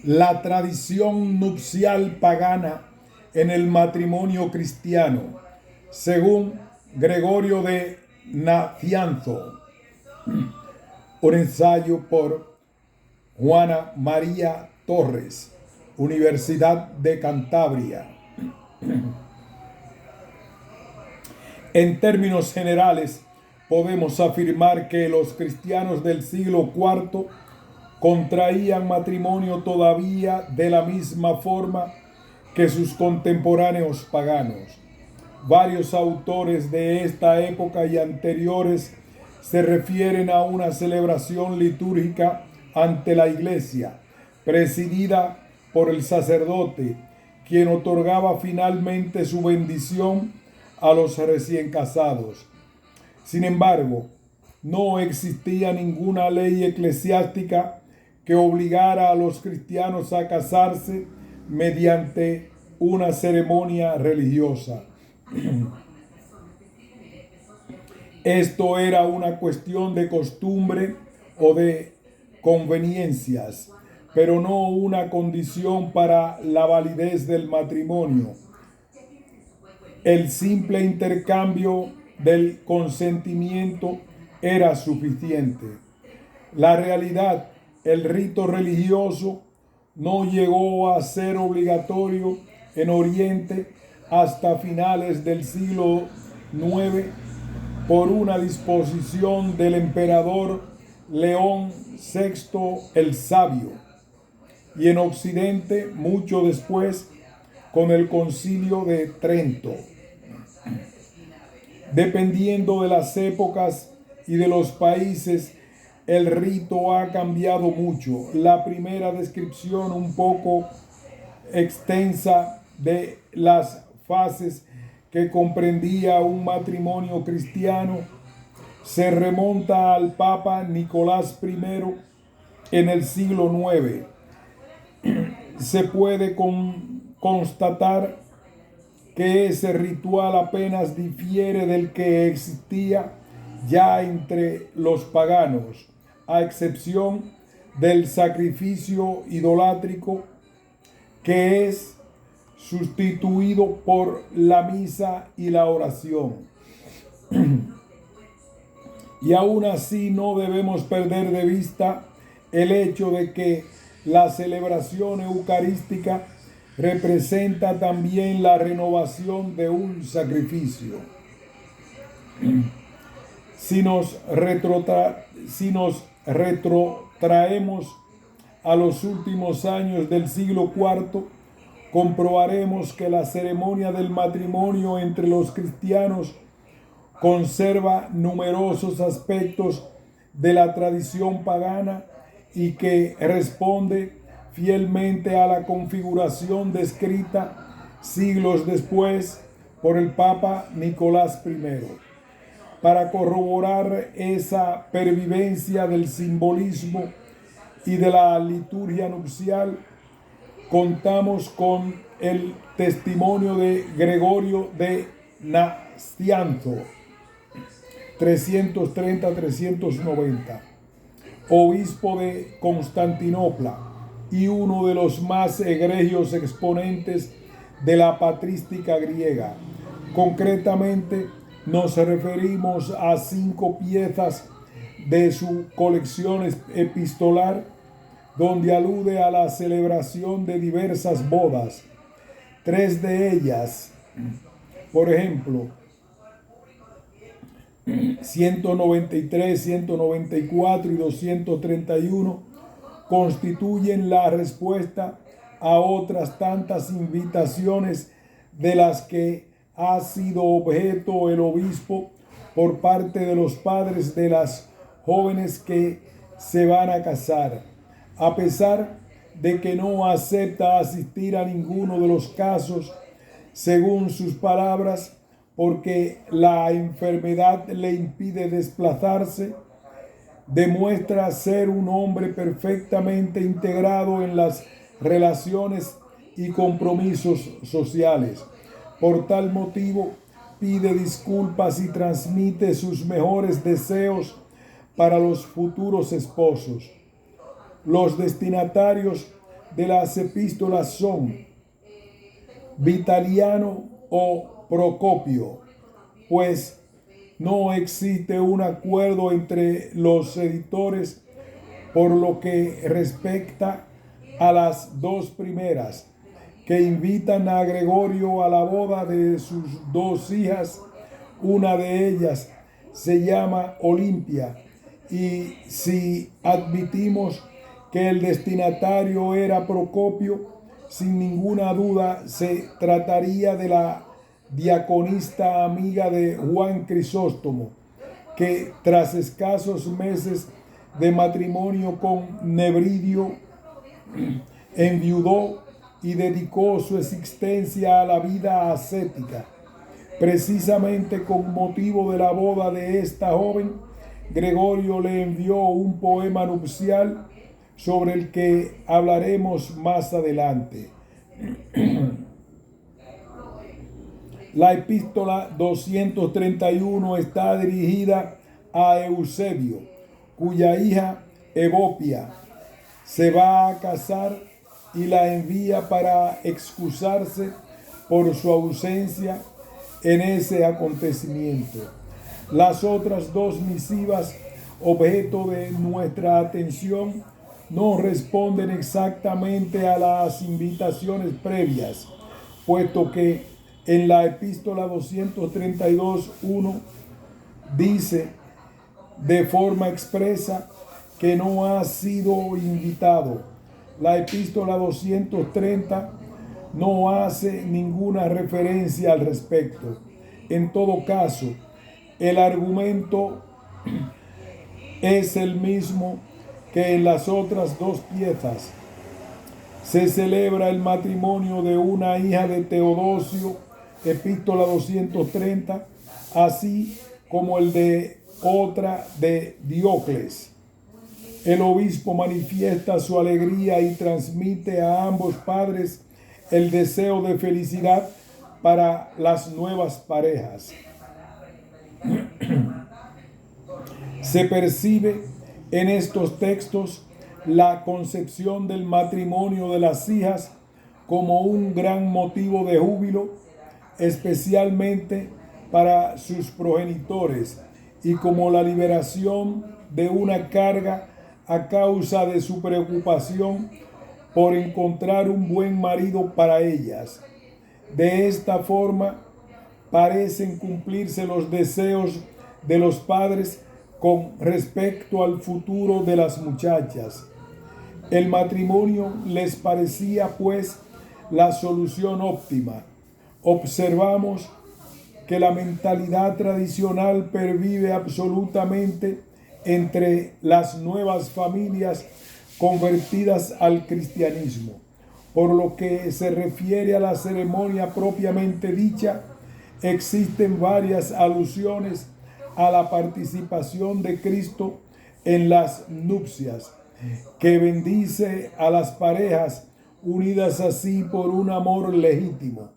la tradición nupcial pagana en el matrimonio cristiano, según Gregorio de Nacianzo. Un ensayo por Juana María Torres, Universidad de Cantabria. En términos generales, podemos afirmar que los cristianos del siglo IV contraían matrimonio todavía de la misma forma que sus contemporáneos paganos. Varios autores de esta época y anteriores se refieren a una celebración litúrgica ante la iglesia, presidida por el sacerdote, quien otorgaba finalmente su bendición a los recién casados. Sin embargo, no existía ninguna ley eclesiástica que obligara a los cristianos a casarse mediante una ceremonia religiosa. Esto era una cuestión de costumbre o de conveniencias, pero no una condición para la validez del matrimonio. El simple intercambio del consentimiento era suficiente. La realidad, el rito religioso, no llegó a ser obligatorio en Oriente hasta finales del siglo IX por una disposición del emperador León VI el Sabio, y en Occidente mucho después con el Concilio de Trento. Dependiendo de las épocas y de los países, el rito ha cambiado mucho. La primera descripción un poco extensa de las fases que comprendía un matrimonio cristiano se remonta al Papa Nicolás I en el siglo IX. Se puede constatar que ese ritual apenas difiere del que existía ya entre los paganos, a excepción del sacrificio idolátrico, que es sustituido por la misa y la oración. Y aún así no debemos perder de vista el hecho de que la celebración eucarística representa también la renovación de un sacrificio. Si nos retrotraemos a los últimos años del siglo IV, comprobaremos que la ceremonia del matrimonio entre los cristianos conserva numerosos aspectos de la tradición pagana y que responde fielmente a la configuración descrita siglos después por el Papa Nicolás I. Para corroborar esa pervivencia del simbolismo y de la liturgia nupcial, contamos con el testimonio de Gregorio de Nacianzo, 330-390, obispo de Constantinopla y uno de los más egregios exponentes de la patrística griega. Concretamente, nos referimos a 5 piezas de su colección epistolar, donde alude a la celebración de diversas bodas. 3 de ellas, por ejemplo, 193, 194 y 231, constituyen la respuesta a otras tantas invitaciones de las que ha sido objeto el obispo por parte de los padres de las jóvenes que se van a casar, a pesar de que no acepta asistir a ninguno de los casos, según sus palabras, porque la enfermedad le impide desplazarse. Demuestra ser un hombre perfectamente integrado en las relaciones y compromisos sociales. Por tal motivo, pide disculpas y transmite sus mejores deseos para los futuros esposos. Los destinatarios de las epístolas son Vitaliano o Procopio, pues no existe un acuerdo entre los editores por lo que respecta a las dos primeras, que invitan a Gregorio a la boda de sus dos hijas. Una de ellas se llama Olimpia, y si admitimos que el destinatario era Procopio, sin ninguna duda se trataría de la diaconista amiga de Juan Crisóstomo, que tras escasos meses de matrimonio con Nebridio enviudó y dedicó su existencia a la vida ascética. Precisamente con motivo de la boda de esta joven, Gregorio le envió un poema nupcial sobre el que hablaremos más adelante. La epístola 231 está dirigida a Eusebio, cuya hija Evopia se va a casar, y la envía para excusarse por su ausencia en ese acontecimiento. Las otras dos misivas, objeto de nuestra atención, no responden exactamente a las invitaciones previas, puesto que en la epístola 232:1 dice de forma expresa que no ha sido invitado. La epístola 230 no hace ninguna referencia al respecto. En todo caso, el argumento es el mismo que en las otras dos piezas. Se celebra el matrimonio de una hija de Teodosio, epístola 230, así como el de otra de Diocles. El obispo manifiesta su alegría y transmite a ambos padres el deseo de felicidad para las nuevas parejas. Se percibe en estos textos la concepción del matrimonio de las hijas como un gran motivo de júbilo, especialmente para sus progenitores, y como la liberación de una carga a causa de su preocupación por encontrar un buen marido para ellas. De esta forma parecen cumplirse los deseos de los padres con respecto al futuro de las muchachas. El matrimonio les parecía pues la solución óptima. Observamos que la mentalidad tradicional pervive absolutamente entre las nuevas familias convertidas al cristianismo. Por lo que se refiere a la ceremonia propiamente dicha, existen varias alusiones a la participación de Cristo en las nupcias, que bendice a las parejas unidas así por un amor legítimo.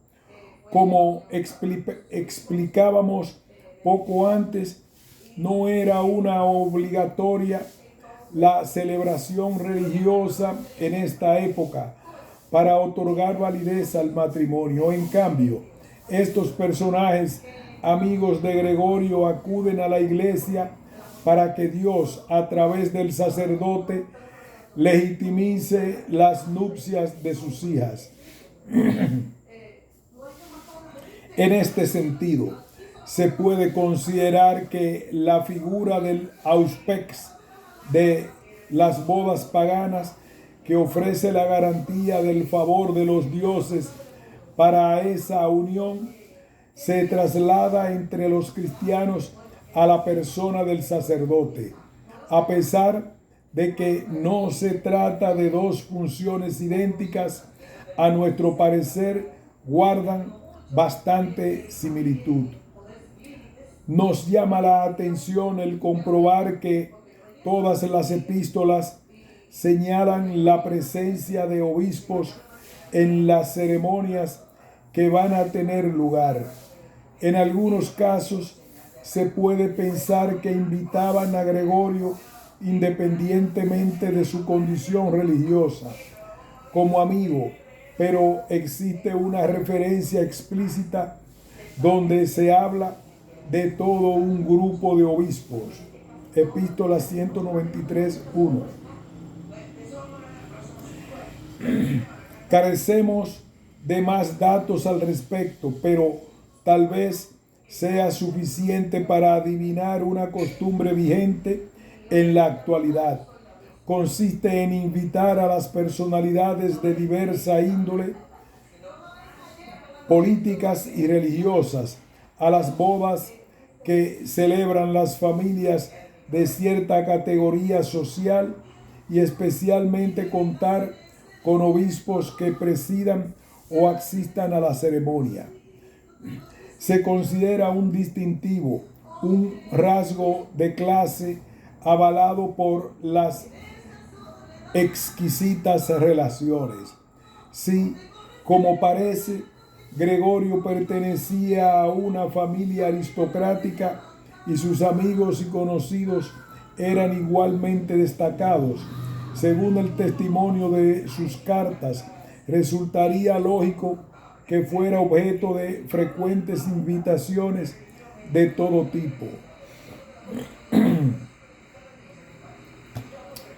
Como explicábamos poco antes, no era una obligatoria la celebración religiosa en esta época para otorgar validez al matrimonio. En cambio, estos personajes, amigos de Gregorio, acuden a la iglesia para que Dios, a través del sacerdote, legitimice las nupcias de sus hijas. En este sentido, se puede considerar que la figura del auspex de las bodas paganas, que ofrece la garantía del favor de los dioses para esa unión, se traslada entre los cristianos a la persona del sacerdote, a pesar de que no se trata de dos funciones idénticas. A nuestro parecer guardan bastante similitud. Nos llama la atención el comprobar que todas las epístolas señalan la presencia de obispos en las ceremonias que van a tener lugar. En algunos casos se puede pensar que invitaban a Gregorio independientemente de su condición religiosa, como amigo, pero existe una referencia explícita donde se habla de todo un grupo de obispos. Epístola 193:1. Carecemos de más datos al respecto, pero tal vez sea suficiente para adivinar una costumbre vigente en la actualidad. Consiste en invitar a las personalidades de diversa índole, políticas y religiosas, a las bodas que celebran las familias de cierta categoría social y especialmente contar con obispos que presidan o asistan a la ceremonia. Se considera un distintivo, un rasgo de clase avalado por las exquisitas relaciones. Si, como parece, Gregorio pertenecía a una familia aristocrática y sus amigos y conocidos eran igualmente destacados, según el testimonio de sus cartas, resultaría lógico que fuera objeto de frecuentes invitaciones de todo tipo.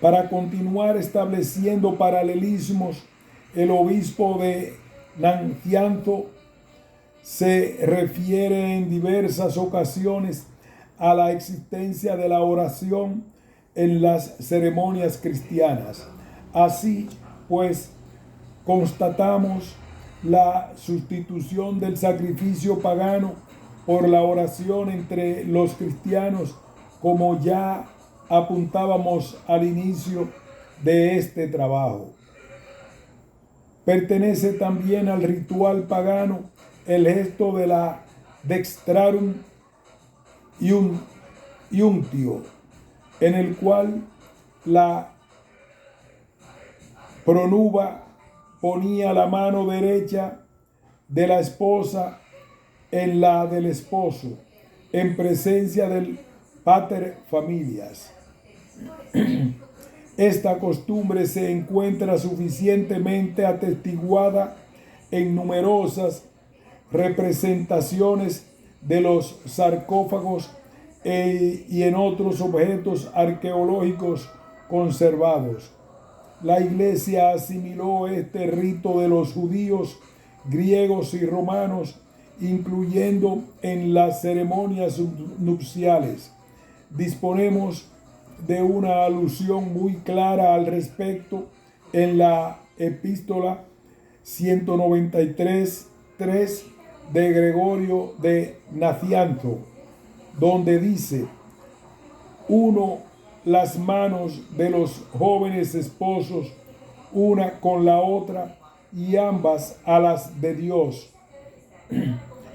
Para continuar estableciendo paralelismos, el obispo de Nacianzo se refiere en diversas ocasiones a la existencia de la oración en las ceremonias cristianas. Así pues, constatamos la sustitución del sacrificio pagano por la oración entre los cristianos, como ya apuntábamos al inicio de este trabajo. Pertenece también al ritual pagano el gesto de la dextrarum iunctio, en el cual la pronuba ponía la mano derecha de la esposa en la del esposo, en presencia del pater familias. Esta costumbre se encuentra suficientemente atestiguada en numerosas representaciones de los sarcófagos y en otros objetos arqueológicos conservados. La Iglesia asimiló este rito de los judíos, griegos y romanos, incluyendo en las ceremonias nupciales. Disponemos de una alusión muy clara al respecto en la epístola 193:3 de Gregorio de Nacianzo, donde dice: uno las manos de los jóvenes esposos, una con la otra, y ambas a las de Dios.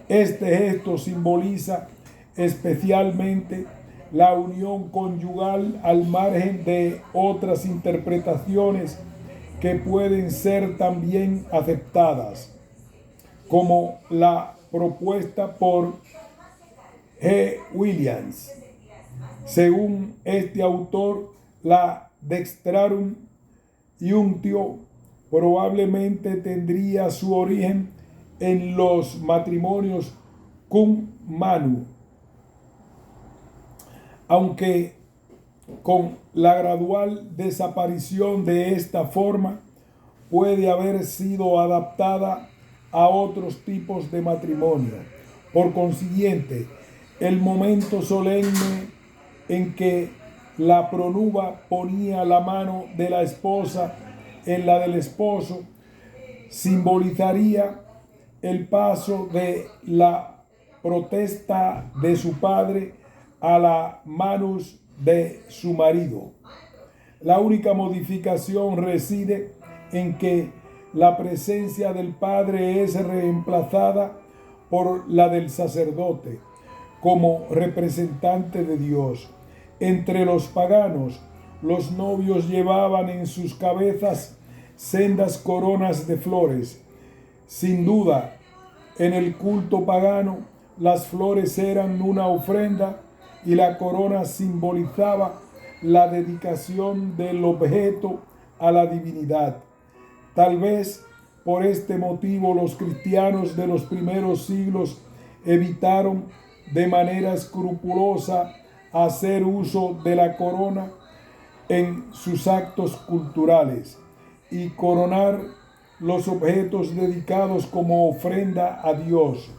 Este gesto simboliza especialmente la unión conyugal al margen de otras interpretaciones que pueden ser también aceptadas, como la propuesta por G. Williams. Según este autor, la dextrarum iunctio probablemente tendría su origen en los matrimonios cum manu, aunque con la gradual desaparición de esta forma puede haber sido adaptada a otros tipos de matrimonio. Por consiguiente, el momento solemne en que la pronuba ponía la mano de la esposa en la del esposo simbolizaría el paso de la protesta de su padre a la manus de su marido. La única modificación reside en que la presencia del padre es reemplazada por la del sacerdote como representante de Dios. Entre los paganos, los novios llevaban en sus cabezas sendas coronas de flores. Sin duda, en el culto pagano, las flores eran una ofrenda y la corona simbolizaba la dedicación del objeto a la divinidad. Tal vez por este motivo los cristianos de los primeros siglos evitaron de manera escrupulosa hacer uso de la corona en sus actos culturales y coronar los objetos dedicados como ofrenda a Dios.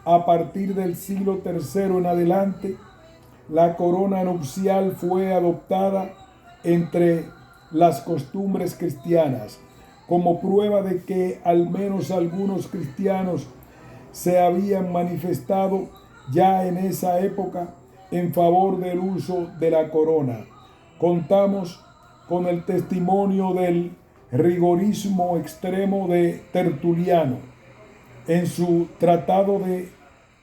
A partir del siglo III en adelante, la corona nupcial fue adoptada entre las costumbres cristianas, como prueba de que al menos algunos cristianos se habían manifestado ya en esa época en favor del uso de la corona. Contamos con el testimonio del rigorismo extremo de Tertuliano. En su tratado de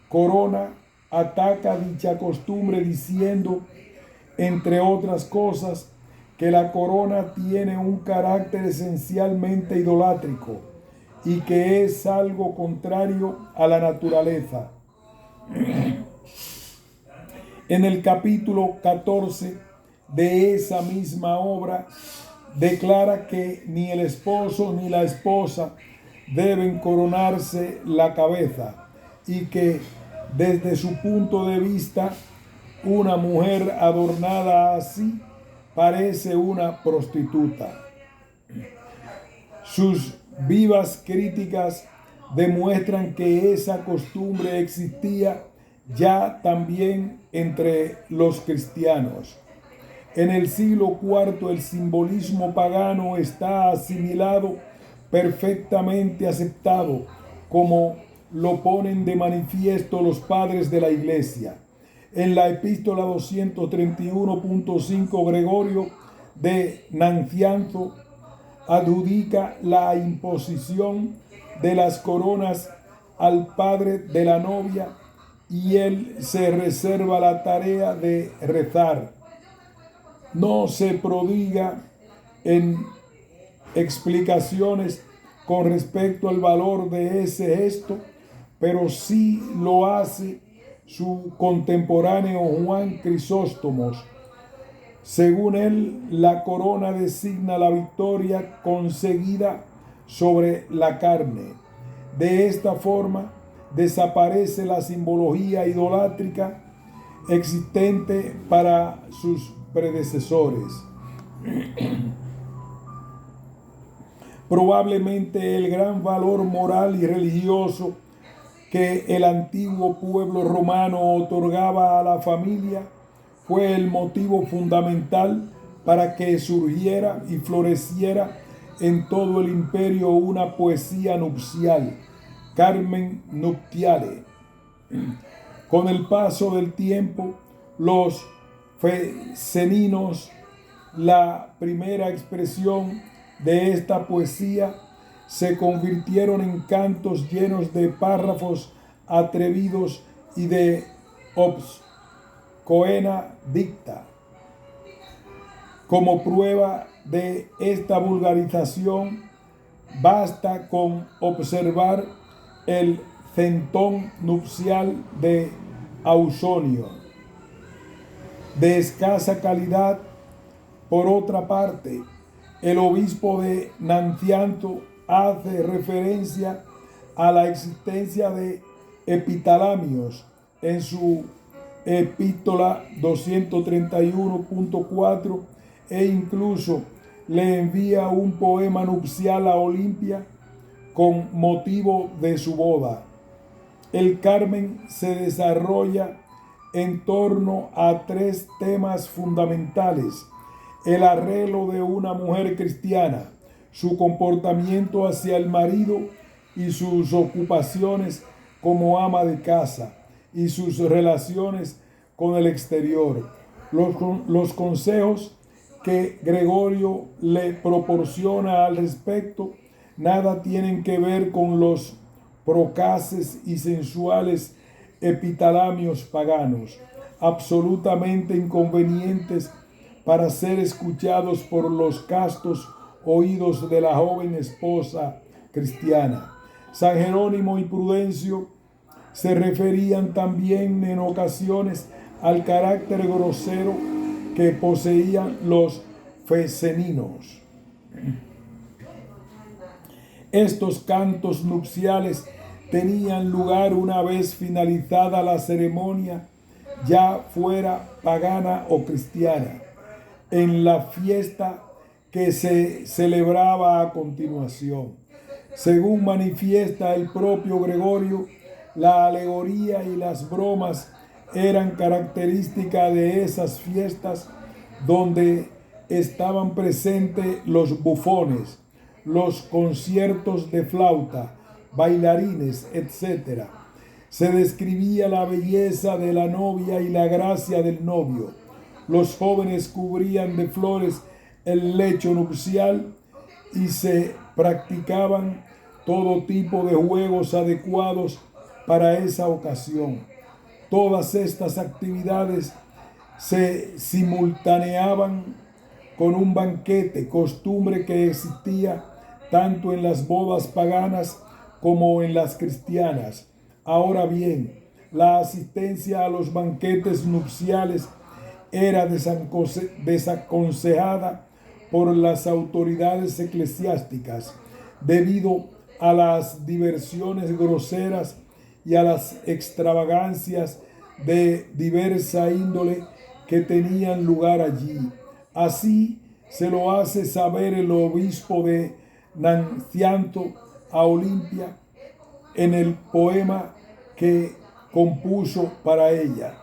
corona ataca dicha costumbre diciendo, entre otras cosas, que la corona tiene un carácter esencialmente idolátrico y que es algo contrario a la naturaleza. En el capítulo 14 de esa misma obra declara que ni el esposo ni la esposa deben coronarse la cabeza y que desde su punto de vista una mujer adornada así parece una prostituta. Sus vivas críticas demuestran que esa costumbre existía ya también entre los cristianos. En el siglo IV el simbolismo pagano está asimilado, perfectamente aceptado, como lo ponen de manifiesto los padres de la Iglesia. En la epístola 231.5 Gregorio de Nancianzo adjudica la imposición de las coronas al padre de la novia y él se reserva la tarea de rezar. No se prodiga en explicaciones con respecto al valor de ese gesto, pero sí lo hace su contemporáneo Juan Crisóstomo. Según él, la corona designa la victoria conseguida sobre la carne. De esta forma, desaparece la simbología idolátrica existente para sus predecesores. Probablemente el gran valor moral y religioso que el antiguo pueblo romano otorgaba a la familia fue el motivo fundamental para que surgiera y floreciera en todo el imperio una poesía nupcial, Carmen Nuptiale. Con el paso del tiempo, los feseninos, la primera expresión de esta poesía, se convirtieron en cantos llenos de párrafos atrevidos y de obscoena dicta. Como prueba de esta vulgarización, basta con observar el centón nupcial de Ausonio, de escasa calidad. Por otra parte, el obispo de Nancianzo hace referencia a la existencia de epitalamios en su epístola 231.4 e incluso le envía un poema nupcial a Olimpia con motivo de su boda. El Carmen se desarrolla en torno a tres temas fundamentales: el arreglo de una mujer cristiana, su comportamiento hacia el marido y sus ocupaciones como ama de casa, y sus relaciones con el exterior. Los consejos que Gregorio le proporciona al respecto nada tienen que ver con los procaces y sensuales epitalamios paganos, absolutamente inconvenientes para ser escuchados por los castos oídos de la joven esposa cristiana. San Jerónimo y Prudencio se referían también en ocasiones al carácter grosero que poseían los feseninos. Estos cantos nupciales tenían lugar una vez finalizada la ceremonia, ya fuera pagana o cristiana, en la fiesta que se celebraba a continuación. Según manifiesta el propio Gregorio, la alegoría y las bromas eran características de esas fiestas donde estaban presentes los bufones, los conciertos de flauta, bailarines, etc. Se describía la belleza de la novia y la gracia del novio. Los jóvenes cubrían de flores el lecho nupcial y se practicaban todo tipo de juegos adecuados para esa ocasión. Todas estas actividades se simultaneaban con un banquete, costumbre que existía tanto en las bodas paganas como en las cristianas. Ahora bien, la asistencia a los banquetes nupciales era desaconsejada por las autoridades eclesiásticas debido a las diversiones groseras y a las extravagancias de diversa índole que tenían lugar allí. Así se lo hace saber el obispo de Nancianzo a Olimpia en el poema que compuso para ella.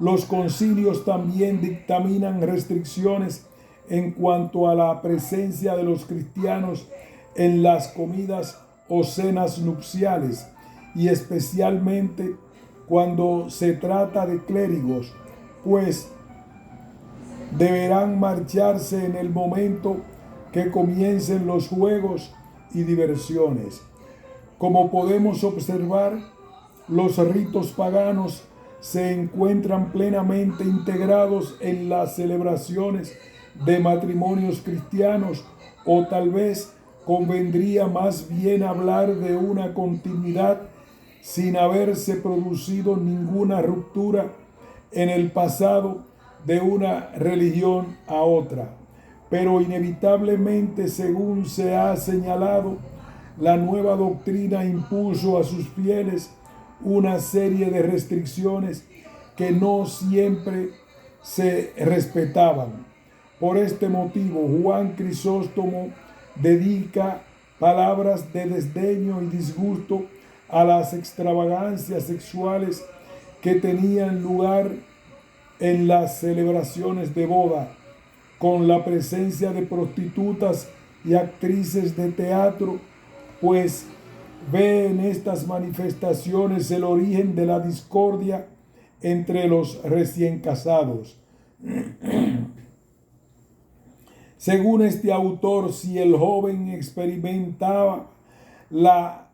Los concilios también dictaminan restricciones en cuanto a la presencia de los cristianos en las comidas o cenas nupciales, y especialmente cuando se trata de clérigos, pues deberán marcharse en el momento que comiencen los juegos y diversiones. Como podemos observar, los ritos paganos se encuentran plenamente integrados en las celebraciones de matrimonios cristianos, o tal vez convendría más bien hablar de una continuidad sin haberse producido ninguna ruptura en el pasado de una religión a otra. Pero inevitablemente, según se ha señalado, la nueva doctrina impuso a sus fieles una serie de restricciones que no siempre se respetaban. Por este motivo, Juan Crisóstomo dedica palabras de desdeño y disgusto a las extravagancias sexuales que tenían lugar en las celebraciones de boda, con la presencia de prostitutas y actrices de teatro, pues ve en estas manifestaciones el origen de la discordia entre los recién casados. Según este autor, si el joven experimentaba la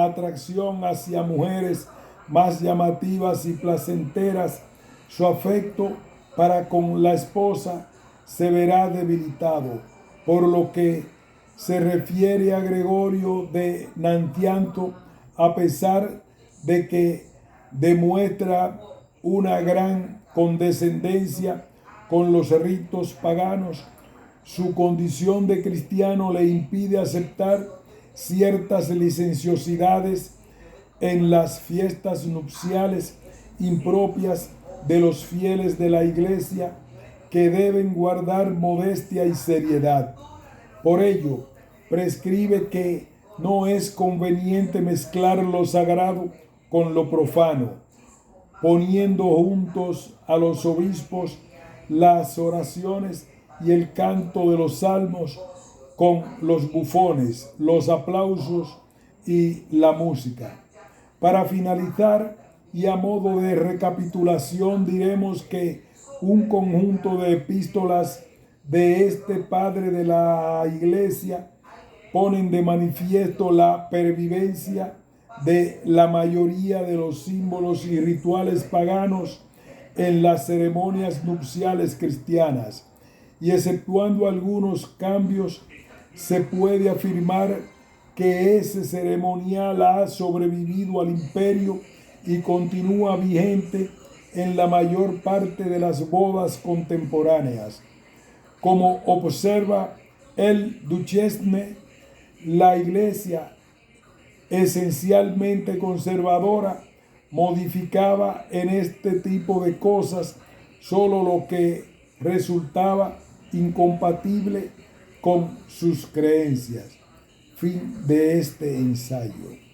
atracción hacia mujeres más llamativas y placenteras, su afecto para con la esposa se verá debilitado, por lo que se refiere a Gregorio de Nancianzo, a pesar de que demuestra una gran condescendencia con los ritos paganos, su condición de cristiano le impide aceptar ciertas licenciosidades en las fiestas nupciales impropias de los fieles de la Iglesia, que deben guardar modestia y seriedad. Por ello, prescribe que no es conveniente mezclar lo sagrado con lo profano, poniendo juntos a los obispos las oraciones y el canto de los salmos con los bufones, los aplausos y la música. Para finalizar, y a modo de recapitulación, diremos que un conjunto de epístolas de este padre de la Iglesia ponen de manifiesto la pervivencia de la mayoría de los símbolos y rituales paganos en las ceremonias nupciales cristianas, y exceptuando algunos cambios, se puede afirmar que ese ceremonial ha sobrevivido al imperio y continúa vigente en la mayor parte de las bodas contemporáneas. Como observa el Duchesne, la iglesia, esencialmente conservadora, modificaba en este tipo de cosas solo lo que resultaba incompatible con sus creencias. Fin de este ensayo.